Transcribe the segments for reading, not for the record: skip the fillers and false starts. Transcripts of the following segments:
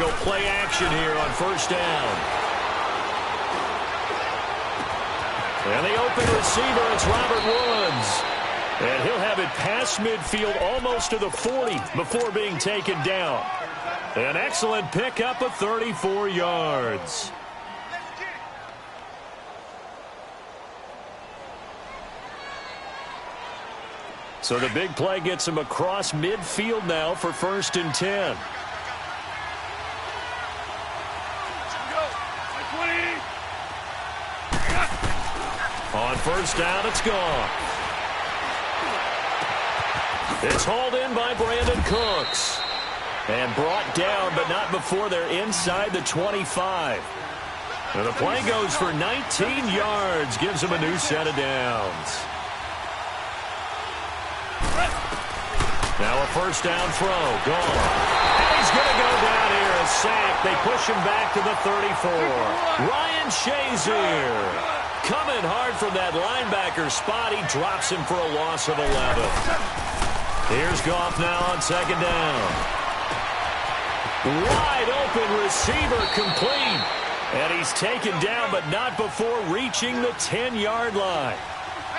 go play action here on first down. And the open receiver, it's Robert Woods. And he'll have it past midfield almost to the 40 before being taken down. An excellent pickup of 34 yards. So the big play gets him across midfield now for 1st and 10. On first down, it's gone. It's hauled in by Brandon Cooks. And brought down, but not before they're inside the 25. And the play goes for 19 yards, gives him a new set of downs. Now a first down throw, gone. And he's going to go down here, a sack. They push him back to the 34. Ryan Shazier coming hard from that linebacker spot. He drops him for a loss of 11. Here's Goff now on second down. Wide open receiver complete. And he's taken down, but not before reaching the 10-yard line.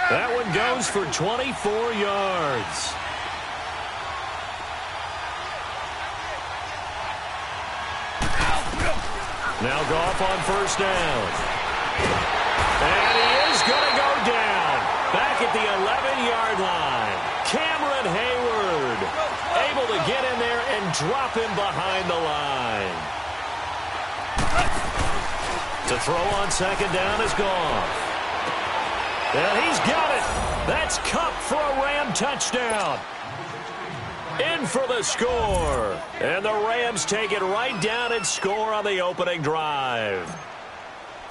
That one goes for 24 yards. Now Goff on first down. And he is going to go down. Back at the 11-yard line. Cameron Hayward able to get in there and drop him behind the line. To throw on second down is Goff. And he's got it. That's Kupp for a Ram touchdown. In for the score. And the Rams take it right down and score on the opening drive.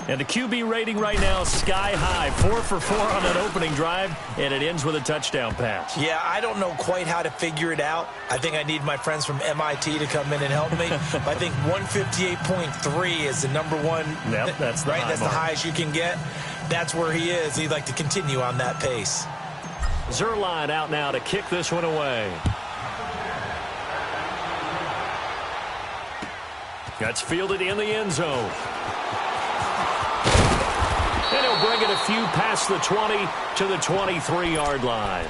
And the QB rating right now, sky high. 4 for 4 on that opening drive, and it ends with a touchdown pass. Yeah, I don't know quite how to figure it out. I think I need my friends from MIT to come in and help me. But I think 158.3 is the number one. Yep, that's the right. That's mark. the highest you can get. That's where he is. He'd like to continue on that pace. Zuerlein out now to kick this one away. That's fielded in the end zone. And he'll bring it a few past the 20 to the 23-yard line.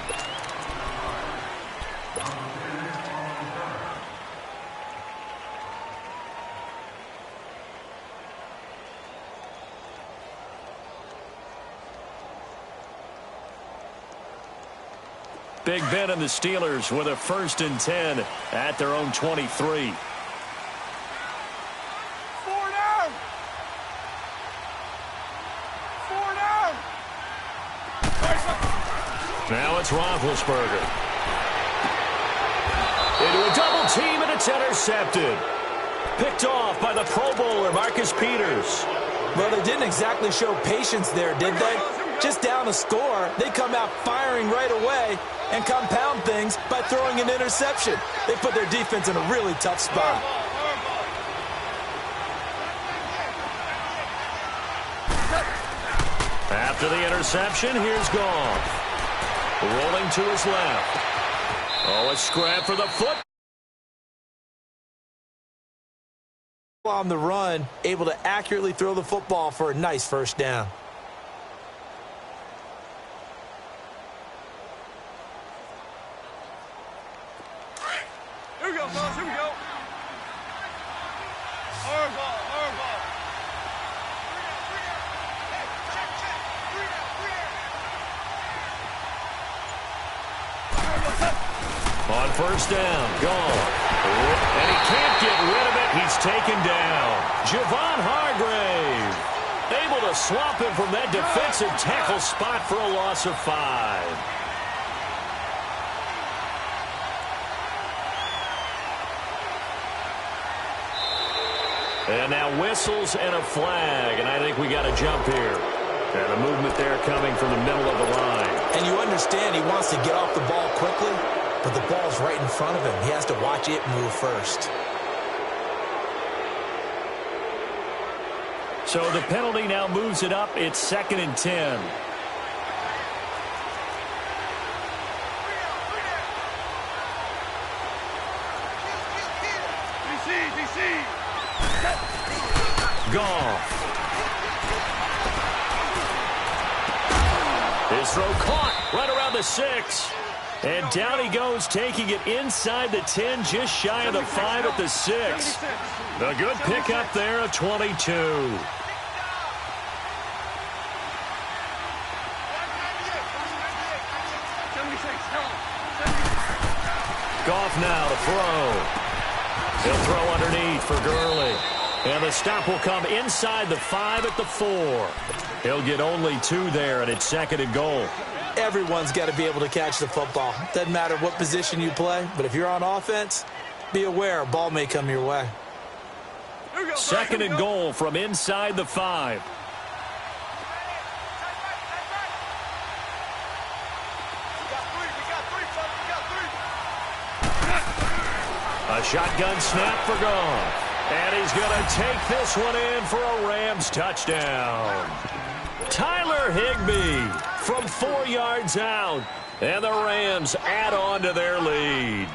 Big Ben and the Steelers with a 1st and 10 at their own 23. Now it's Roethlisberger. Into a double team, and it's intercepted. Picked off by the Pro Bowler, Marcus Peters. Well, they didn't exactly show patience there, did they? Just down a score, they come out firing right away and compound things by throwing an interception. They put their defense in a really tough spot. After the interception, here's Goff. Rolling to his left. Oh, a scrap for the foot. On the run, able to accurately throw the football for a nice first down. Here we go, fellas. Here we go. Our ball. On first down, gone. And he can't get rid of it. He's taken down. Javon Hargrave able to swamp him from that defensive tackle spot for a loss of 5. And now whistles and a flag, and I think we got a jump here. And a movement there coming from the middle of the line. And you understand he wants to get off the ball quickly, but the ball's right in front of him. He has to watch it move first. So the penalty now moves it up. It's 2nd and 10. DC. Goff. His throw caught right around the 6. And down he goes, taking it inside the 10, just shy of the 5 at the 6. A good pickup there of 22. Goff now to throw. He'll throw underneath for Gurley. And the stop will come inside the 5 at the 4. He'll get only 2 there, and it's 2nd and goal. Everyone's got to be able to catch the football. Doesn't matter what position you play, but if you're on offense, be aware a ball may come your way. 2nd and goal from inside the 5. A shotgun snap for Goff. And he's going to take this one in for a Rams touchdown. Tyler Higbee from 4 yards out. And the Rams add on to their lead.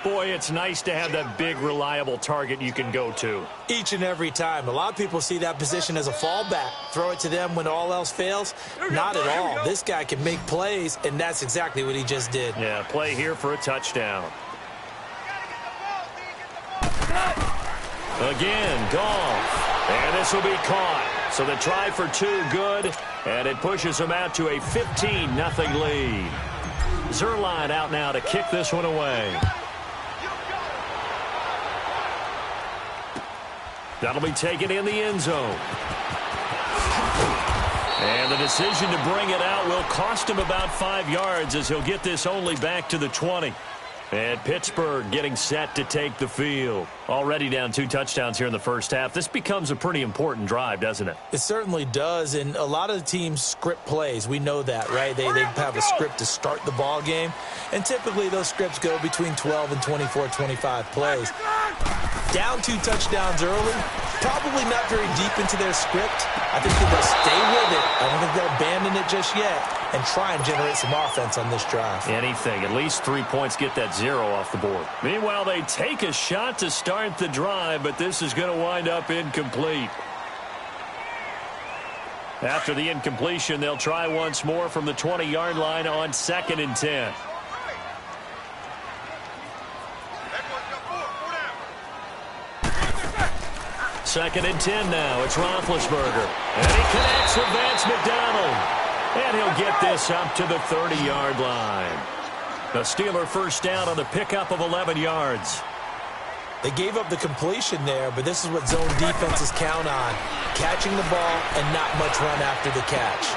Boy, it's nice to have that big, reliable target you can go to. Each and every time. A lot of people see that position as a fallback. Throw it to them when all else fails. Not at all. This guy can make plays, and that's exactly what he just did. Yeah, play here for a touchdown. Again, Goff. And this will be caught. So the try for 2 good, and it pushes them out to a 15-0 lead. Zuerlein out now to kick this one away. That'll be taken in the end zone. And the decision to bring it out will cost him about 5 yards as he'll get this only back to the 20. And Pittsburgh getting set to take the field. Already down 2 touchdowns here in the first half. This becomes a pretty important drive, doesn't it? It certainly does, and a lot of the teams script plays. We know that, right? They have a script to start the ball game, and typically those scripts go between 12 and 24, 25 plays. Down 2 touchdowns early, probably not very deep into their script. I think that they'll stay with it. I don't think they'll abandon it just yet and try and generate some offense on this drive. Anything. At least 3 points, get that 0 off the board. Meanwhile, they take a shot to start the drive, but this is going to wind up incomplete. After the incompletion, they'll try once more from the 20-yard line on 2nd and 10. Second and 10 now. It's Roethlisberger. And he connects with Vance McDonald. And he'll get this up to the 30-yard line. The Steeler first down on the pickup of 11 yards. They gave up the completion there, but this is what zone defenses count on. Catching the ball and not much run after the catch.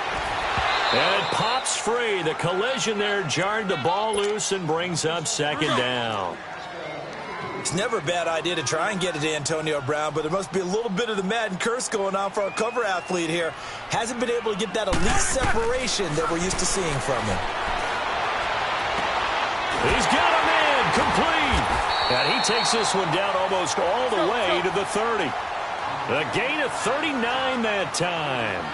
And it pops free. The collision there jarred the ball loose and brings up 2nd down. It's never a bad idea to try and get it to Antonio Brown, but there must be a little bit of the Madden curse going on for our cover athlete here. Hasn't been able to get that elite separation that we're used to seeing from him. He's got him in, complete. And he takes this one down almost all the way to the 30. A gain of 39 that time.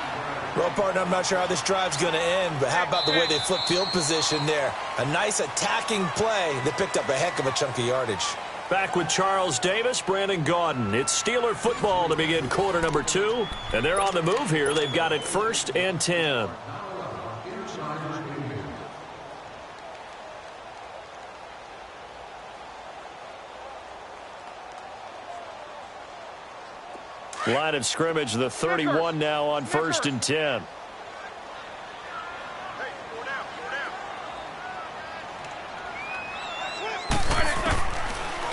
Well, partner, I'm not sure how this drive's going to end, but how about the way they flip field position there? A nice attacking play that picked up a heck of a chunk of yardage. Back with Charles Davis, Brandon Gaudin. It's Steeler football to begin quarter number 2. And they're on the move here. They've got it 1st and 10. Line of scrimmage, the 31 now on 1st and 10.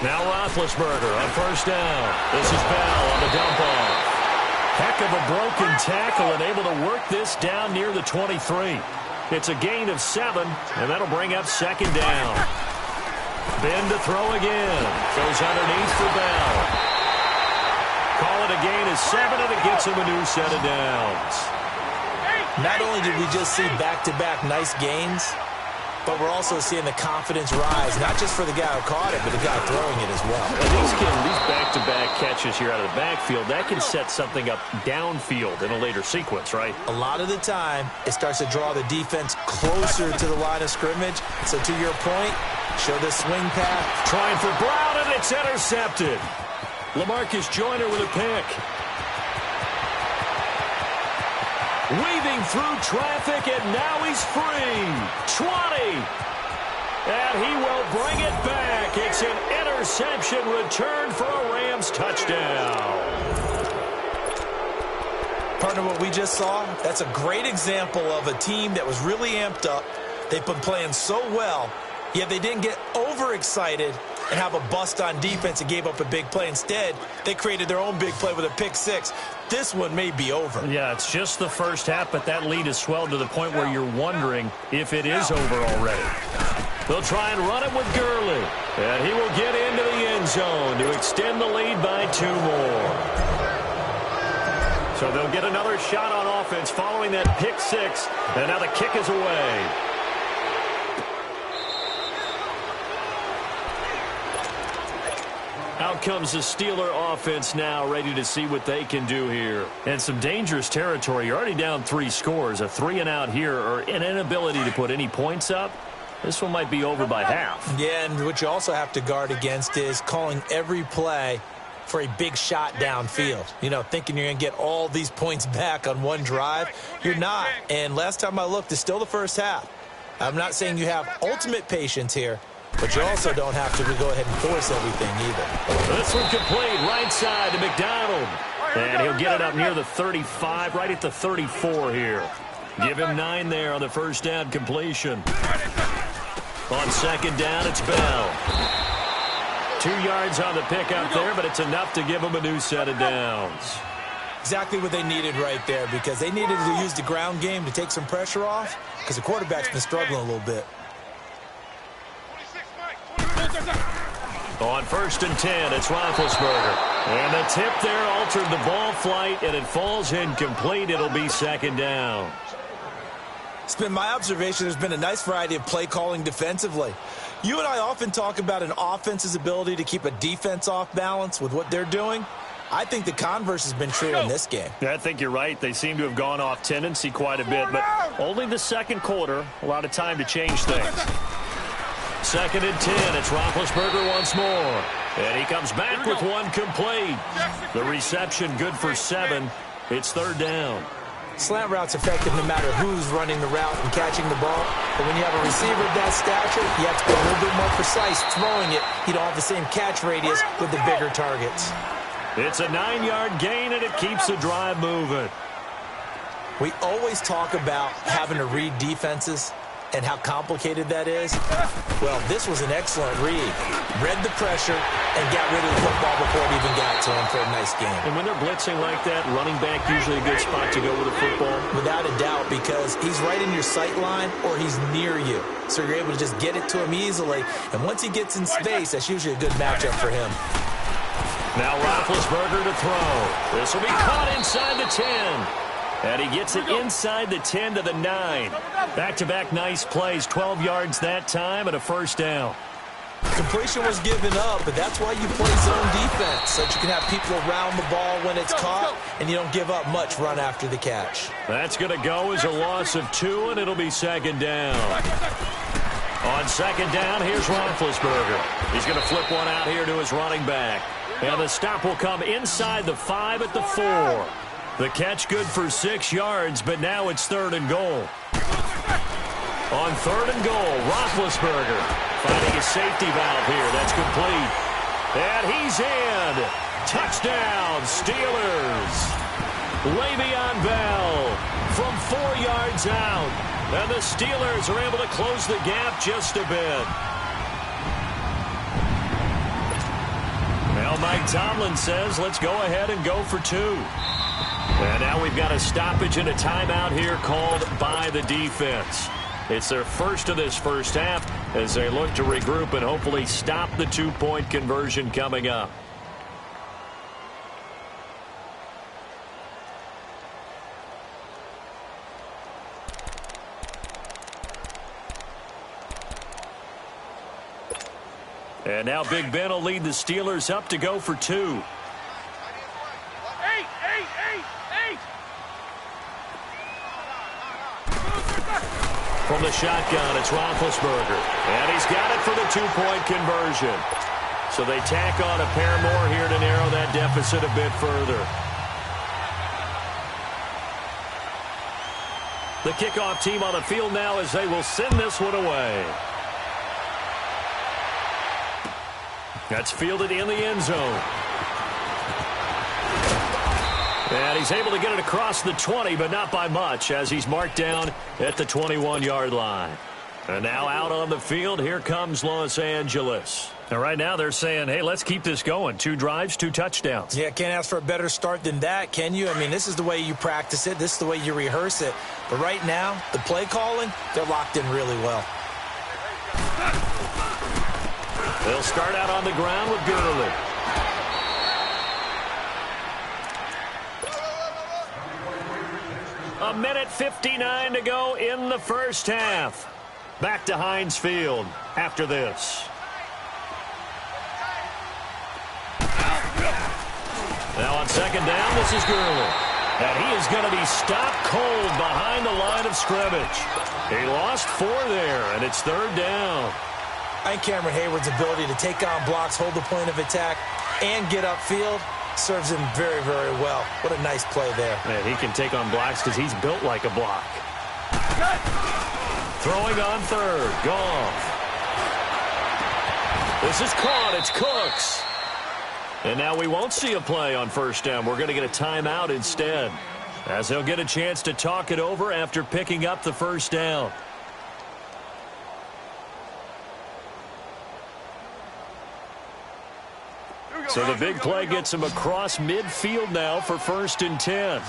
Now Roethlisberger on 1st down. This is Bell on the dump off. Heck of a broken tackle and able to work this down near the 23. It's a gain of 7, and that'll bring up 2nd down. Ben to throw again. Goes underneath for Bell. Call it a gain of 7, and it gets him a new set of downs. Not only did we just see back-to-back nice gains, but we're also seeing the confidence rise, not just for the guy who caught it, but the guy throwing it as well. And these back-to-back catches here out of the backfield, that can set something up downfield in a later sequence, right? A lot of the time, it starts to draw the defense closer to the line of scrimmage. So to your point, show the swing path. Trying for Brown, and it's intercepted. LaMarcus Joyner with a pick. weaving through traffic, and now he's free. 20. And he will bring it back. It's an interception return for a Rams touchdown. Partner, what we just saw, that's a great example of a team that was really amped up. They've been playing so well, yet they didn't get overexcited and have a bust on defense and gave up a big play. Instead, they created their own big play with a pick six. This one may be over. Yeah, it's just the first half, but that lead has swelled to the point where you're wondering if it is over already. They'll try and run it with Gurley. And he will get into the end zone to extend the lead by 2 more. So they'll get another shot on offense following that pick six. And now the kick is away. Out comes the Steeler offense now, ready to see what they can do here. And some dangerous territory. You're already down 3 scores. A 3-and-out here, or an inability to put any points up. This one might be over by half. Yeah, and what you also have to guard against is calling every play for a big shot downfield. You know, thinking you're going to get all these points back on one drive. You're not. And last time I looked, it's still the first half. I'm not saying you have ultimate patience here, but you also don't have to go ahead and force everything either. This one complete, right side to McDonald. And he'll get it up near the 35, right at the 34 here. Give him 9 there on the first down completion. On second down, it's Bell. 2 yards on the pickup there, but it's enough to give them a new set of downs. Exactly what they needed right there, because they needed to use the ground game to take some pressure off, because the quarterback's been struggling a little bit. On first and 10, it's Roethlisberger. And the tip there altered the ball flight, and it falls incomplete. It'll be second down. It's been my observation there's been a nice variety of play calling defensively. You and I often talk about an offense's ability to keep a defense off balance with what they're doing. I think the converse has been true in this game. Yeah, I think you're right. They seem to have gone off tendency quite a bit, but only the second quarter, a lot of time to change things. Second and 10, it's Roethlisberger once more. And he comes back with one complete. The reception good for 7. It's third down. Slant route's effective no matter who's running the route and catching the ball. But when you have a receiver of that stature, you have to be a little bit more precise throwing it. You don't have the same catch radius with the bigger targets. It's a 9-yard gain, and it keeps the drive moving. We always talk about having to read defenses and how complicated that is. Well, this was an excellent read. Read the pressure and got rid of the football before it even got to him for a nice game. And when they're blitzing like that, running back usually a good spot to go with the football? Without a doubt, because he's right in your sight line or he's near you. So you're able to just get it to him easily. And once he gets in space, that's usually a good matchup for him. Now Roethlisberger to throw. This will be caught inside the 10. And he gets it inside the 10 to the 9. Back-to-back nice plays, 12 yards that time and a first down. Completion was given up, but that's why you play zone defense, so that you can have people around the ball when it's caught, and you don't give up much run after the catch. That's going to go as a loss of 2, and it'll be second down. On second down, here's Roethlisberger. He's going to flip one out here to his running back. And the stop will come inside the 5 at the 4. The catch good for 6 yards, but now it's third and goal. On third and goal, Roethlisberger finding a safety valve here. That's complete. And he's in. Touchdown, Steelers. Le'Veon Bell from 4 yards out. And the Steelers are able to close the gap just a bit. Now Mike Tomlin says, let's go ahead and go for 2. And now we've got a stoppage and a timeout here called by the defense. It's their first of this first half as they look to regroup and hopefully stop the 2-point conversion coming up. And now Big Ben will lead the Steelers up to go for 2. From the shotgun, it's Roethlisberger. And he's got it for the 2-point conversion. So they tack on a pair more here to narrow that deficit a bit further. The kickoff team on the field now as they will send this one away. That's fielded in the end zone. And he's able to get it across the 20, but not by much, as he's marked down at the 21-yard line. And now out on the field, here comes Los Angeles. And right now they're saying, hey, let's keep this going. 2 drives, 2 touchdowns. Yeah, can't ask for a better start than that, can you? I mean, this is the way you practice it. This is the way you rehearse it. But right now, the play calling, they're locked in really well. They'll start out on the ground with Gurley. A minute 59 to go in the first half. Back to Heinz Field after this. Now on second down, this is Gurley. And he is going to be stopped cold behind the line of scrimmage. He lost 4 there, and it's third down. I think Cameron Hayward's ability to take on blocks, hold the point of attack, and get upfield serves him very, very well. What a nice play there. Man, he can take on blocks because he's built like a block. Throwing on third. Goff. This is caught. It's Cooks. And now we won't see a play on first down. We're going to get a timeout instead, as he'll get a chance to talk it over after picking up the first down. So the big play gets him across midfield now for 1st and 10.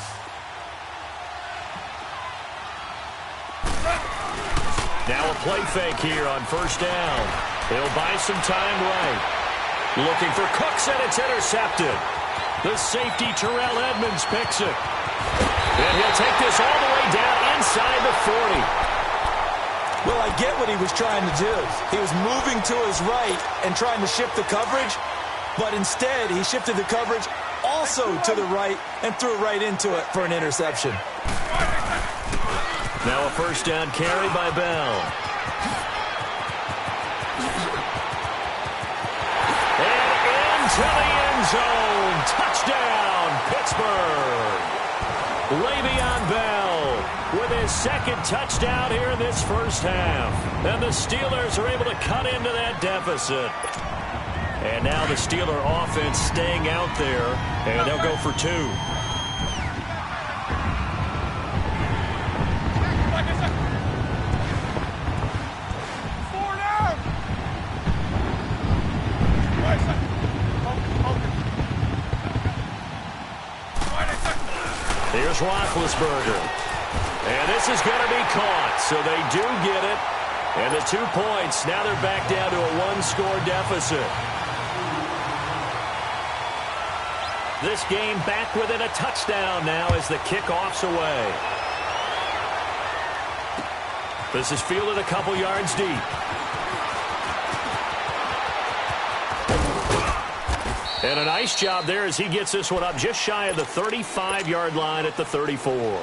Now a play fake here on first down. He'll buy some time right. Looking for Cooks, and it's intercepted. The safety, Terrell Edmonds, picks it. And he'll take this all the way down inside the 40. Well, I get what he was trying to do. He was moving to his right and trying to shift the coverage, but instead he shifted the coverage also to the right and threw right into it for an interception. Now a first down carry by Bell. To the end zone. Touchdown, Pittsburgh. Le'Veon Bell with his 2nd touchdown here in this first half. And the Steelers are able to cut into that deficit. And now the Steeler offense staying out there, and they'll go for 2. Here's Roethlisberger. And this is going to be caught, so they do get it. And the 2 points, now they're back down to a 1-score deficit. This game back within a touchdown now as the kickoff's away. This is fielded a couple yards deep. And a nice job there as he gets this one up just shy of the 35-yard line at the 34.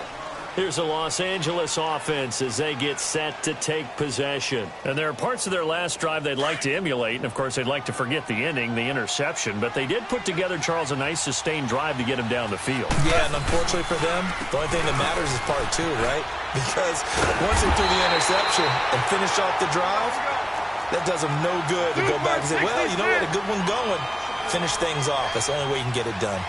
Here's the Los Angeles offense as they get set to take possession. And there are parts of their last drive they'd like to emulate. And, of course, they'd like to forget the ending, the interception. But they did put together, Charles, a nice sustained drive to get him down the field. Yeah, and unfortunately for them, the only thing that matters is part 2, right? Because once they threw the interception and finished off the drive, that does them no good to go back and say, well, you know, we had a good one going. Finish things off. That's the only way you can get it done.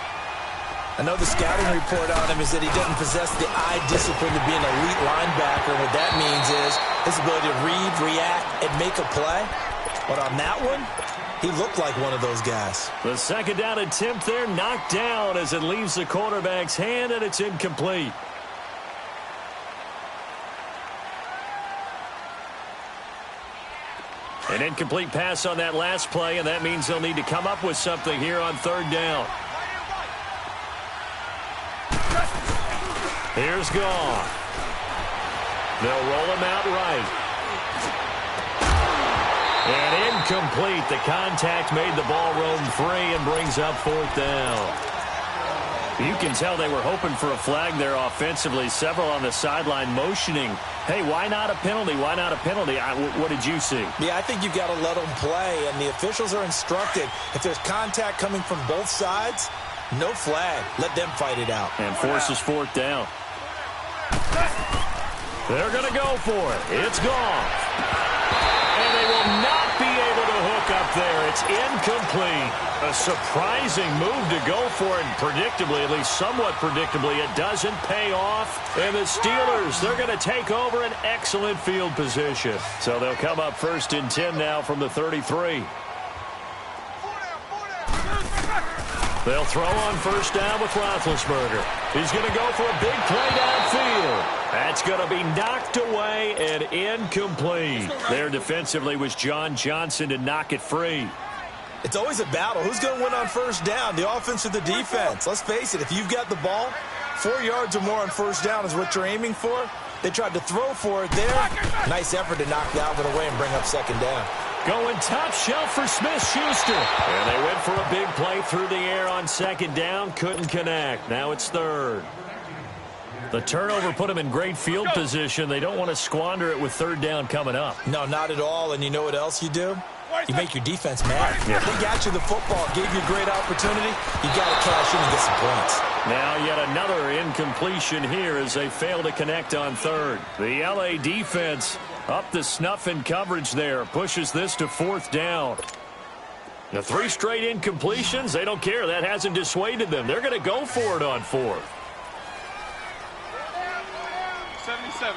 I know the scouting report on him is that he doesn't possess the eye discipline to be an elite linebacker. What that means is his ability to read, react, and make a play. But on that one, he looked like one of those guys. The 2nd down attempt there knocked down as it leaves the quarterback's hand, and it's incomplete. An incomplete pass on that last play, and that means they'll need to come up with something here on 3rd down. Here's Goff. They'll roll him out right. And incomplete. The contact made the ball roam free and brings up 4th down. You can tell they were hoping for a flag there offensively. Several on the sideline motioning, hey, why not a penalty? Why not a penalty? What did you see? Yeah, I think you've got to let them play, and the officials are instructed. If there's contact coming from both sides, no flag. Let them fight it out. And forces 4th down. They're going to go for it. It's gone. And they will not be able to hook up there. It's incomplete. A surprising move to go for it. And predictably, at least somewhat predictably, it doesn't pay off. And the Steelers, they're going to take over an excellent field position. So they'll come up 1st and 10 now from the 33. They'll throw on 1st down with Roethlisberger. He's going to go for a big play downfield. That's going to be knocked away and incomplete. There defensively was John Johnson to knock it free. It's always a battle. Who's going to win on 1st down, the offense or the defense? Let's face it, if you've got the ball, 4 yards or more on 1st down is what you're aiming for. They tried to throw for it there. Nice effort to knock Dalvin away and bring up 2nd down. Going top shelf for Smith-Schuster. And they went for a big play through the air on 2nd down. Couldn't connect. Now it's 3rd. The turnover put them in great field position. They don't want to squander it with 3rd down coming up. No, not at all. And you know what else you do? You make your defense mad. Yeah. They got you the football, gave you a great opportunity. You got to cash in and get some points. Now yet another incompletion here as they fail to connect on 3rd. The L.A. defense up the snuff in coverage there. Pushes this to 4th down. The 3 straight incompletions, they don't care. That hasn't dissuaded them. They're going to go for it on 4th. 77.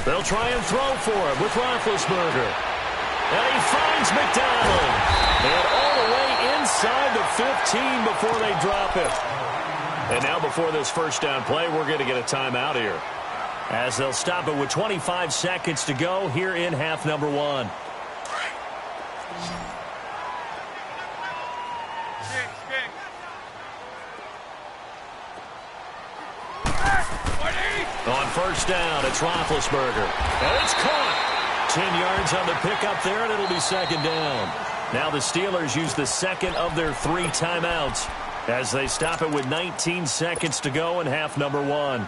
They'll try and throw for him with Roethlisberger. And he finds McDonald. And all the way inside the 15 before they drop it. And now before this 1st down play, we're going to get a timeout here. As they'll stop it with 25 seconds to go here in half number 1. On 1st down, it's Roethlisberger. And it's caught. 10 yards on the pickup there, and it'll be 2nd down. Now the Steelers use the 2nd of their 3 timeouts as they stop it with 19 seconds to go in half number 1.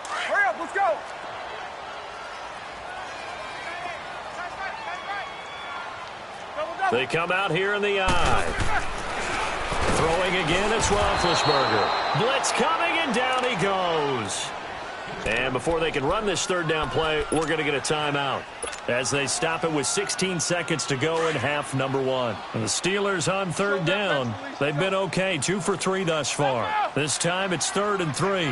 Hurry up, let's go. They come out here in the eye. Throwing again, it's Roethlisberger. Blitz coming, and down he goes. And before they can run this 3rd down play, we're going to get a timeout as they stop it with 16 seconds to go in half number 1. And the Steelers on 3rd down. They've been okay, 2 for 3 thus far. This time it's 3rd and 3.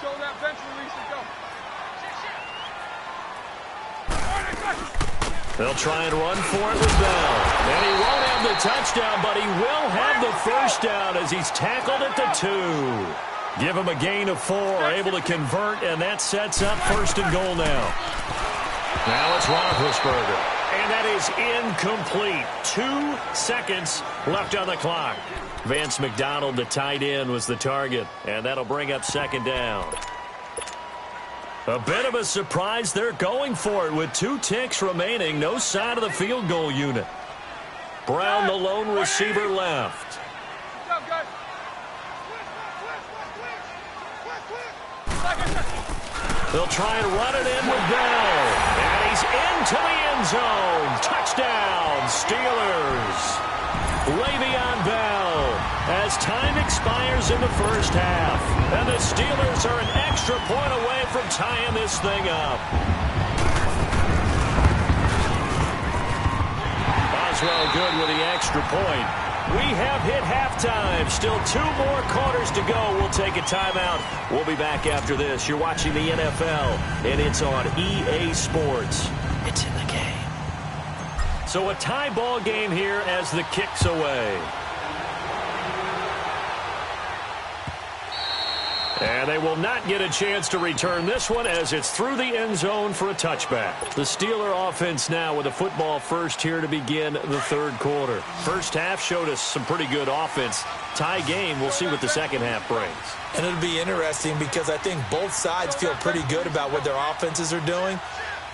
Show that bench release and go. They'll try and run for it with Bell. And he won't have the touchdown, but he will have the 1st down as he's tackled at the 2. Give him a gain of 4, able to convert, and that sets up 1st and goal now. Now it's Roethlisberger. And that is incomplete. 2 seconds left on the clock. Vance McDonald, the tight end, was the target, and that'll bring up 2nd down. A bit of a surprise. They're going for it with 2 ticks remaining. No sign of the field goal unit. Brown, the lone receiver, left. They'll try and run it in with Bell. And he's into the end zone. Touchdown, Steelers. Le'Veon Bell as time expires in the 1st half. And the Steelers are an extra point away from tying this thing up. Boswell good with the extra point. We have hit halftime. Still 2 more quarters to go. We'll take a timeout. We'll be back after this. You're watching the NFL, and it's on EA Sports. It's in the game. So a tie ball game here as the kick's away. And they will not get a chance to return this one as it's through the end zone for a touchback. The Steeler offense now with a football first here to begin the 3rd quarter. First half showed us some pretty good offense. Tie game, we'll see what the 2nd half brings. And it'll be interesting because I think both sides feel pretty good about what their offenses are doing.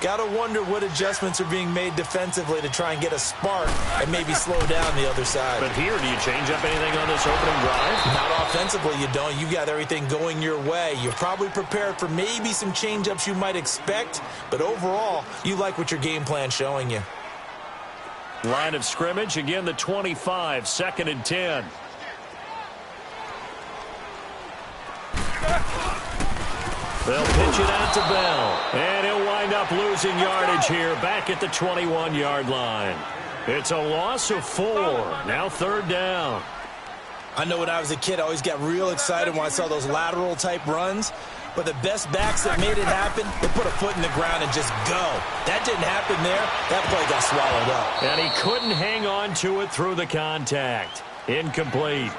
Got to wonder what adjustments are being made defensively to try and get a spark and maybe slow down the other side. But here, do you change up anything on this opening drive? Not offensively, you don't. You got everything going your way. You're probably prepared for maybe some change-ups you might expect, but overall, you like what your game plan's showing you. Line of scrimmage, again the 25, 2nd and 10. They'll pitch it out to Bell, and he'll wind up losing yardage here back at the 21-yard line. It's a loss of 4. Now 3rd down. I know when I was a kid, I always got real excited when I saw those lateral-type runs. But the best backs that made it happen, they put a foot in the ground and just go. That didn't happen there. That play got swallowed up. And he couldn't hang on to it through the contact. Incomplete.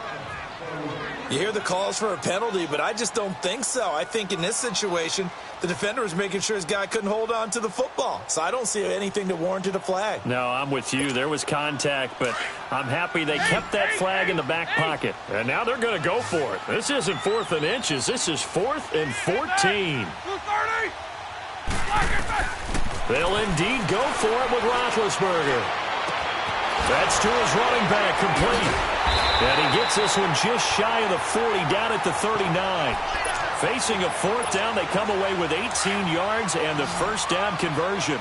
You hear the calls for a penalty, but I just don't think so. I think in this situation, the defender was making sure his guy couldn't hold on to the football. So I don't see anything that warranted a flag. No, I'm with you. There was contact, but I'm happy they kept that flag in the back pocket. And now they're going to go for it. This isn't 4th and inches. This is 4th and 14. They'll indeed go for it with Roethlisberger. That's to his running back, complete. And he gets this one just shy of the 40, down at the 39. Facing a 4th down, they come away with 18 yards and the 1st down conversion.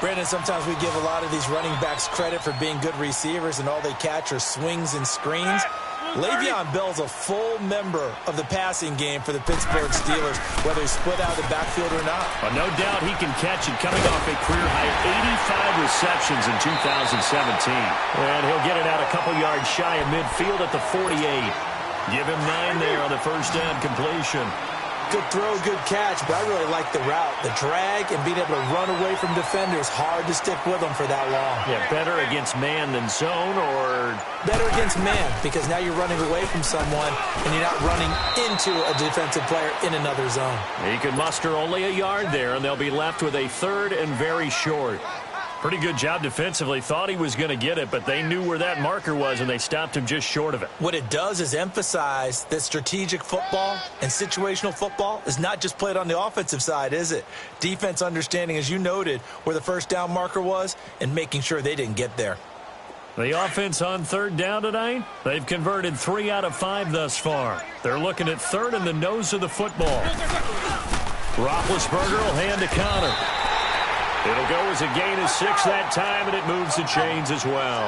Brandon, sometimes we give a lot of these running backs credit for being good receivers, and all they catch are swings and screens. Le'Veon Bell's a full member of the passing game for the Pittsburgh Steelers, whether he's split out of the backfield or not. Well, no doubt he can catch it, coming off a career-high 85 receptions in 2017. And he'll get it out a couple yards shy of midfield at the 48. Give him 9 there on the 1st down completion. Good throw, good catch, but I really like the route. The drag and being able to run away from defenders, hard to stick with them for that long. Yeah, better against man than zone, or? Better against man, because now you're running away from someone and you're not running into a defensive player in another zone. He could muster only a yard there, and they'll be left with a 3rd and very short. Pretty good job defensively. Thought he was going to get it, but they knew where that marker was, and they stopped him just short of it. What it does is emphasize that strategic football and situational football is not just played on the offensive side, is it? Defense understanding, as you noted, where the 1st down marker was and making sure they didn't get there. The offense on 3rd down tonight, they've converted 3 out of 5 thus far. They're looking at 3rd in the nose of the football. Roethlisberger will hand to Connor. It'll go as a gain of 6 that time, and it moves the chains as well.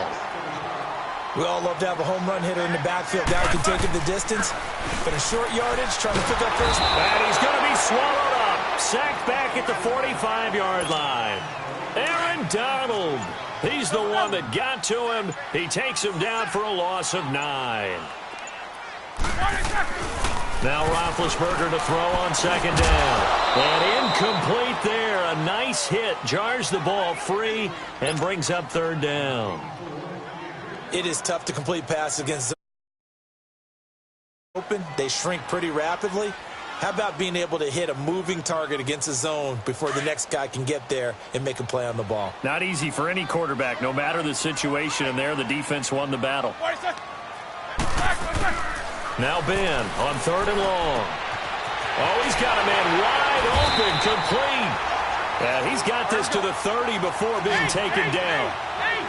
We all love to have a home run hitter in the backfield. Guy can take it the distance, but a short yardage, trying to pick up first. And he's going to be swallowed up. Sacked back at the 45-yard line. Aaron Donald. He's the one that got to him. He takes him down for a loss of 9. Now Roethlisberger to throw on 2nd down. And incomplete there. A nice hit. Jars the ball free and brings up 3rd down. It is tough to complete passes against open. They shrink pretty rapidly. How about being able to hit a moving target against a zone before the next guy can get there and make a play on the ball? Not easy for any quarterback, no matter the situation. And there, the defense won the battle. Now Ben on 3rd and long. Oh, he's got a man wide open, complete. And he's got this to the 30 before being taken down.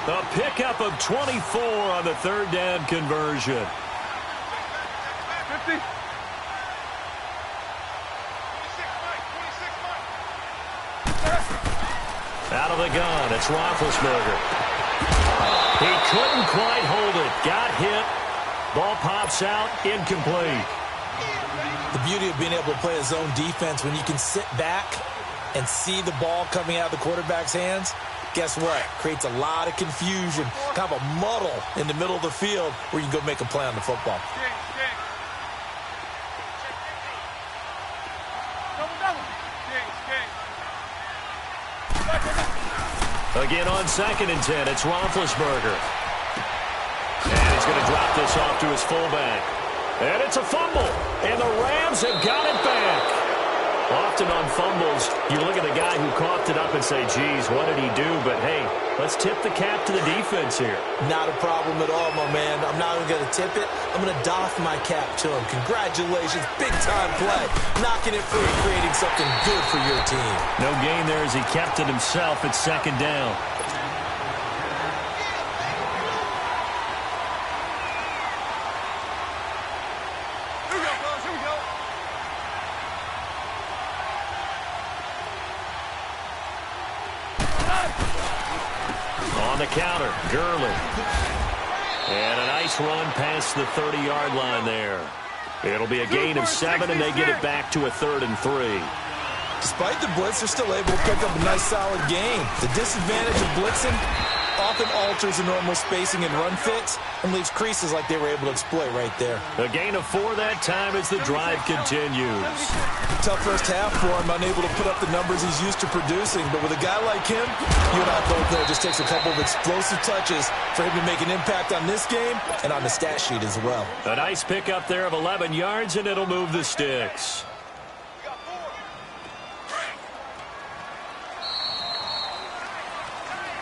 A pickup of 24 on the 3rd down conversion. 50. Out of the gun, it's Roethlisberger. He couldn't quite hold it. Got hit. Ball pops out, incomplete. The beauty of being able to play a zone defense when you can sit back and see the ball coming out of the quarterback's hands, guess what? Creates a lot of confusion, kind of a muddle in the middle of the field where you can go make a play on the football. Again on 2nd and 10, it's Roethlisberger. And he's going to drop this off to his fullback. And it's a fumble. And the Rams have got it back. Often on fumbles, you look at the guy who coughed it up and say, geez, what did he do? But, hey, let's tip the cap to the defense here. Not a problem at all, my man. I'm not even going to tip it. I'm going to doff my cap to him. Congratulations. Big-time play. Knocking it free, creating something good for your team. No gain there as he kept it himself at second down. On the counter, Gurley. And a nice run past the 30-yard line there. It'll be a gain of 7, and they get it back to a 3rd and 3. Despite the blitz, they're still able to pick up a nice, solid gain. The disadvantage of blitzing often alters the normal spacing and run fits and leaves creases like they were able to exploit right there. A gain of 4 that time as the drive continues. Tough first half for him, unable to put up the numbers he's used to producing. But with a guy like him, you and I both know it just takes a couple of explosive touches for him to make an impact on this game and on the stat sheet as well. A nice pickup there of 11 yards, and it'll move the sticks.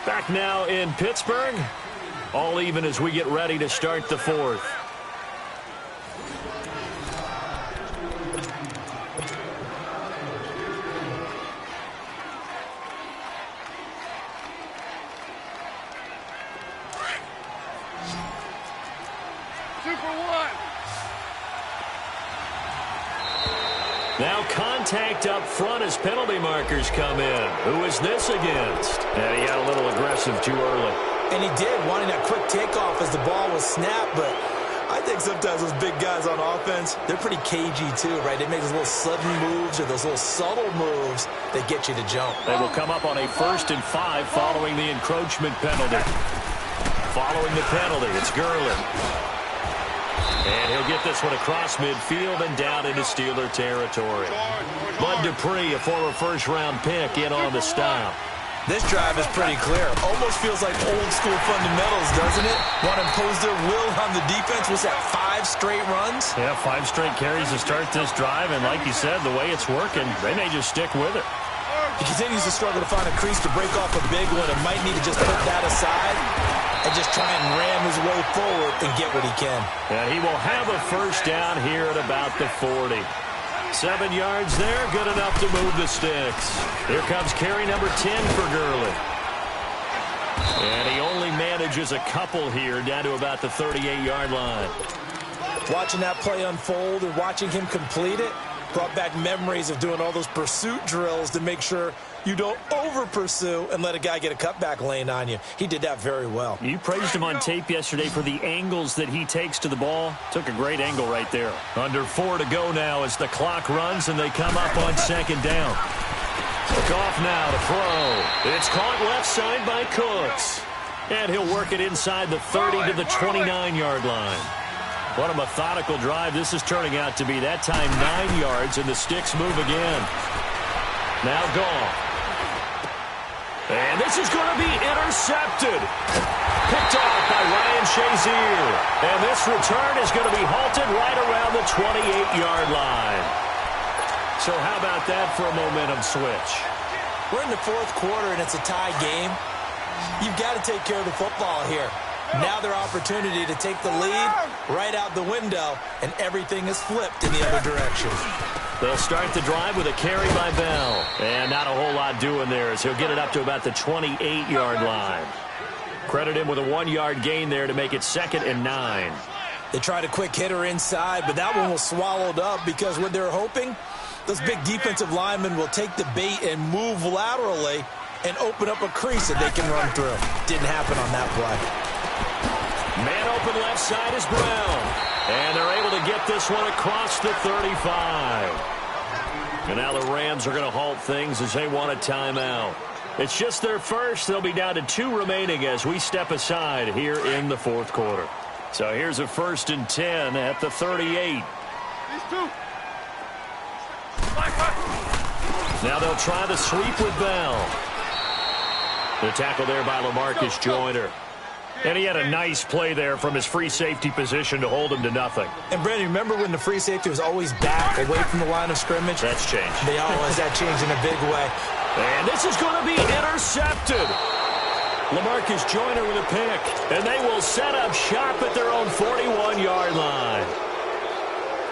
Back now in Pittsburgh. All even as we get ready to start the 4th. Now contact up front as penalty markers come in. Who is this against? And he got a little aggressive too early. And he did, wanting that quick takeoff as the ball was snapped. But I think sometimes those big guys on offense, they're pretty cagey too, right? They make those little sudden moves or those little subtle moves that get you to jump. They will come up on a 1st and 5 following the encroachment penalty. Following the penalty, it's Gurley. And he'll get this one across midfield and down into Steeler territory. Bud Dupree, a former first-round pick, in on the stop. This drive is pretty clear. Almost feels like old-school fundamentals, doesn't it? Want to impose their will on the defense. Was that 5 straight runs? Yeah, 5 straight carries to start this drive. And like you said, the way it's working, they may just stick with it. He continues to struggle to find a crease to break off a big one and might need to just put that aside and just try and ram his way forward and get what he can. And he will have a first down here at about the 40. 7 yards there, good enough to move the sticks. Here comes carry number 10 for Gurley. And he only manages a couple here down to about the 38-yard line. Watching that play unfold and watching him complete it brought back memories of doing all those pursuit drills to make sure you don't over-pursue and let a guy get a cutback lane on you. He did that very well. You praised him on tape yesterday for the angles that he takes to the ball. Took a great angle right there. Under 4 to go now as the clock runs and they come up on 2nd down. Look off now to throw. It's caught left side by Cooks. And he'll work it inside the 30 to the 29-yard line. What a methodical drive this is turning out to be. That time 9 yards, and the sticks move again. Now Goff. And this is going to be intercepted. Picked off by Ryan Shazier. And this return is going to be halted right around the 28-yard line. So how about that for a momentum switch? We're in the 4th quarter, and it's a tie game. You've got to take care of the football here. Now their opportunity to take the lead right out the window, and everything is flipped in the other direction. They'll start the drive with a carry by Bell. And not a whole lot doing there as he'll get it up to about the 28-yard line. Credit him with a 1-yard gain there to make it 2nd and 9. They tried a quick hitter inside, but that one was swallowed up because what they're hoping, those big defensive linemen will take the bait and move laterally and open up a crease that they can run through. Didn't happen on that play. Man open left side is Brown. And they're able to get this one across the 35. And now the Rams are going to halt things as they want a timeout. It's just their first. They'll be down to 2 remaining as we step aside here in the 4th quarter. So here's a 1st and 10 at the 38. Now they'll try the sweep with Bell. The tackle there by LaMarcus Joyner. And he had a nice play there from his free safety position to hold him to nothing. And, Brandon, remember when the free safety was always back away from the line of scrimmage? That's changed. They always had changed in a big way. And this is going to be intercepted. LaMarcus Joyner with a pick. And they will set up shop at their own 41-yard line.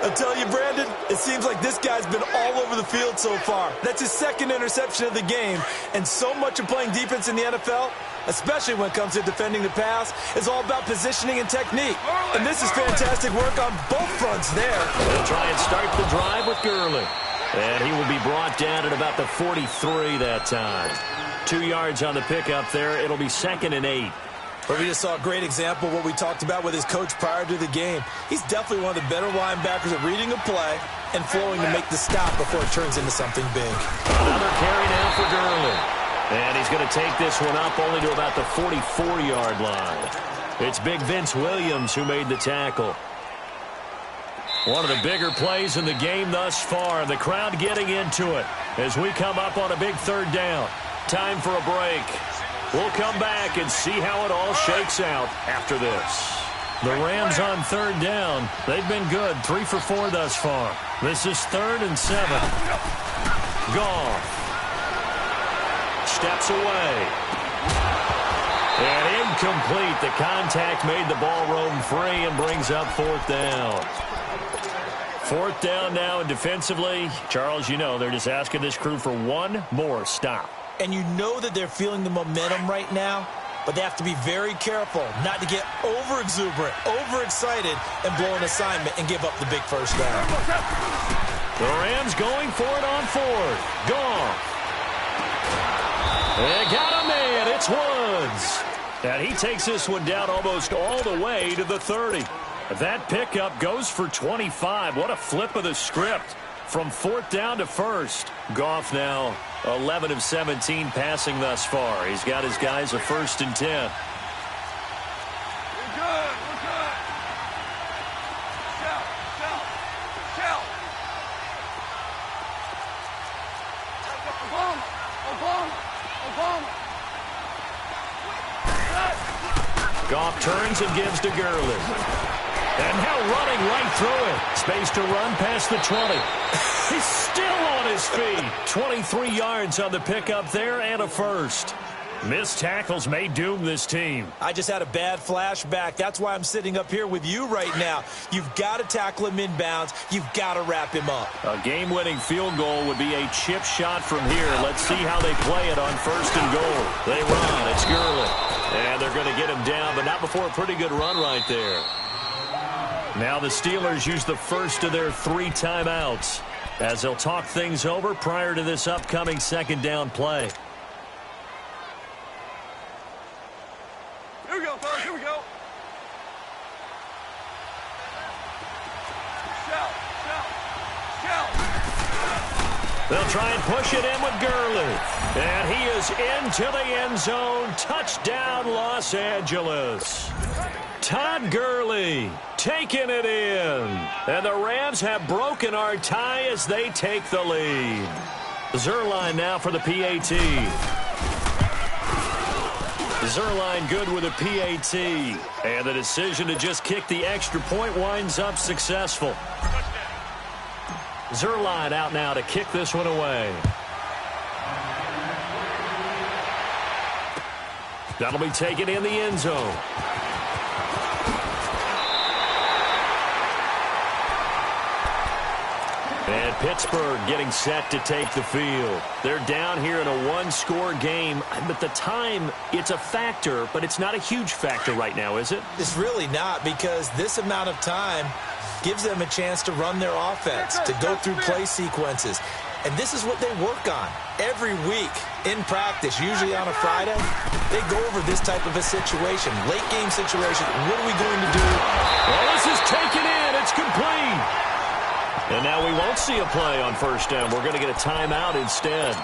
I tell you, Brandon, it seems like this guy's been all over the field so far. That's his second interception of the game. And so much of playing defense in the NFL, especially when it comes to defending the pass, is all about positioning and technique. And this is fantastic work on both fronts there. They'll try and start the drive with Gurley. And he will be brought down at about the 43 that time. 2 yards on the pickup there. It'll be 2nd and 8. But we just saw a great example of what we talked about with his coach prior to the game. He's definitely one of the better linebackers at reading a play and flowing to make the stop before it turns into something big. Another carry now for Gurley. And he's going to take this one up only to about the 44-yard line. It's big Vince Williams who made the tackle. One of the bigger plays in the game thus far. The crowd getting into it as we come up on a big 3rd down. Time for a break. We'll come back and see how it all shakes out after this. The Rams on 3rd down. They've been good. 3 for 4 thus far. This is 3rd and 7. Goff steps away. And incomplete. The contact made the ball roam free and brings up 4th down. 4th down now, and defensively, Charles, you know, they're just asking this crew for one more stop. And you know that they're feeling the momentum right now, but they have to be very careful not to get over-exuberant, overexcited, and blow an assignment and give up the big first down. The Rams going for it on 4th. Goff. They got a man. It's Woods. And he takes this one down almost all the way to the 30. That pickup goes for 25. What a flip of the script. From 4th down to 1st. Goff now 11 of 17 passing thus far. He's got his guys a 1st and 10. We're good. Shout. Obama. Goff turns and gives to Gurley. And now running right through it. Space to run past the 20. He's still on his feet. 23 yards on the pickup there and a 1st. Missed tackles may doom this team. I just had a bad flashback. That's why I'm sitting up here with you right now. You've got to tackle him inbounds. You've got to wrap him up. A game-winning field goal would be a chip shot from here. Let's see how they play it on 1st and goal. They run. It's Gurley. And they're going to get him down, but not before a pretty good run right there. Now the Steelers use the first of their 3 timeouts as they'll talk things over prior to this upcoming 2nd down play. Here we go, fellas. Here we go. Shout. They'll try and push it in with Gurley. And he is into the end zone. Touchdown, Los Angeles. Todd Gurley taking it in. And the Rams have broken our tie as they take the lead. Zuerlein now for the PAT. Zuerlein good with a PAT. And the decision to just kick the extra point winds up successful. Zuerlein out now to kick this one away. That'll be taken in the end zone. And Pittsburgh getting set to take the field. They're down here in a 1-score game. But the time, it's a factor, but it's not a huge factor right now, is it? It's really not, because this amount of time gives them a chance to run their offense, to go through play sequences. And this is what they work on every week in practice, usually on a Friday. They go over this type of a situation, late game situation. What are we going to do? Well, this is taken in. It's complete. And now we won't see a play on 1st down. We're going to get a timeout instead,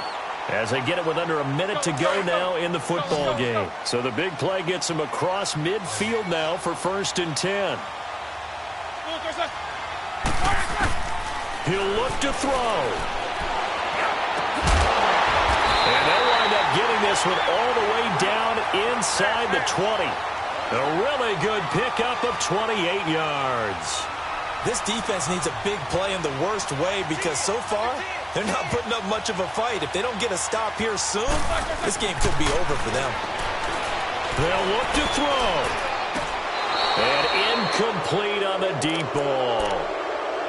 as they get it with under a minute to go now in the football game. So the big play gets them across midfield now for 1st and 10. He'll look to throw. And they'll wind up getting this one all the way down inside the 20. A really good pickup of 28 yards. This defense needs a big play in the worst way because so far, they're not putting up much of a fight. If they don't get a stop here soon, this game could be over for them. They'll look to throw. And incomplete on the deep ball.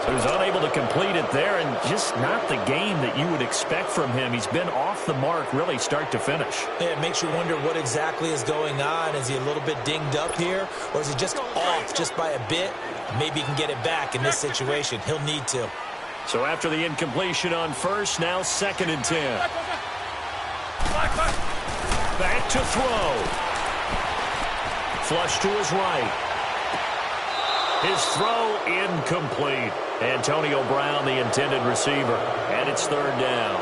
So he's unable to complete it there, and just not the game that you would expect from him. He's been off the mark really start to finish. Yeah, it makes you wonder what exactly is going on. Is he a little bit dinged up here, or is he just off just by a bit? Maybe he can get it back in this situation. He'll need to. So after the incompletion on first, now 2nd and 10. Back to throw. Flush to his right. His throw incomplete. Antonio Brown, the intended receiver. And it's 3rd down.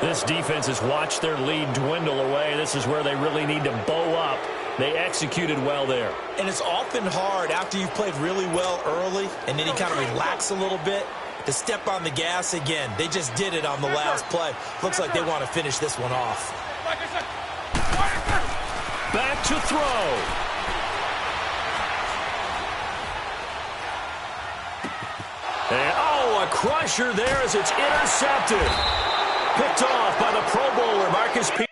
This defense has watched their lead dwindle away. This is where they really need to bow up. They executed well there. And it's often hard after you've played really well early and then you kind of relax a little bit to step on the gas again. They just did it on the last play. Looks like they want to finish this one off. Back to throw. And, a crusher there as it's intercepted. Picked off by the Pro Bowler, Marcus Peters.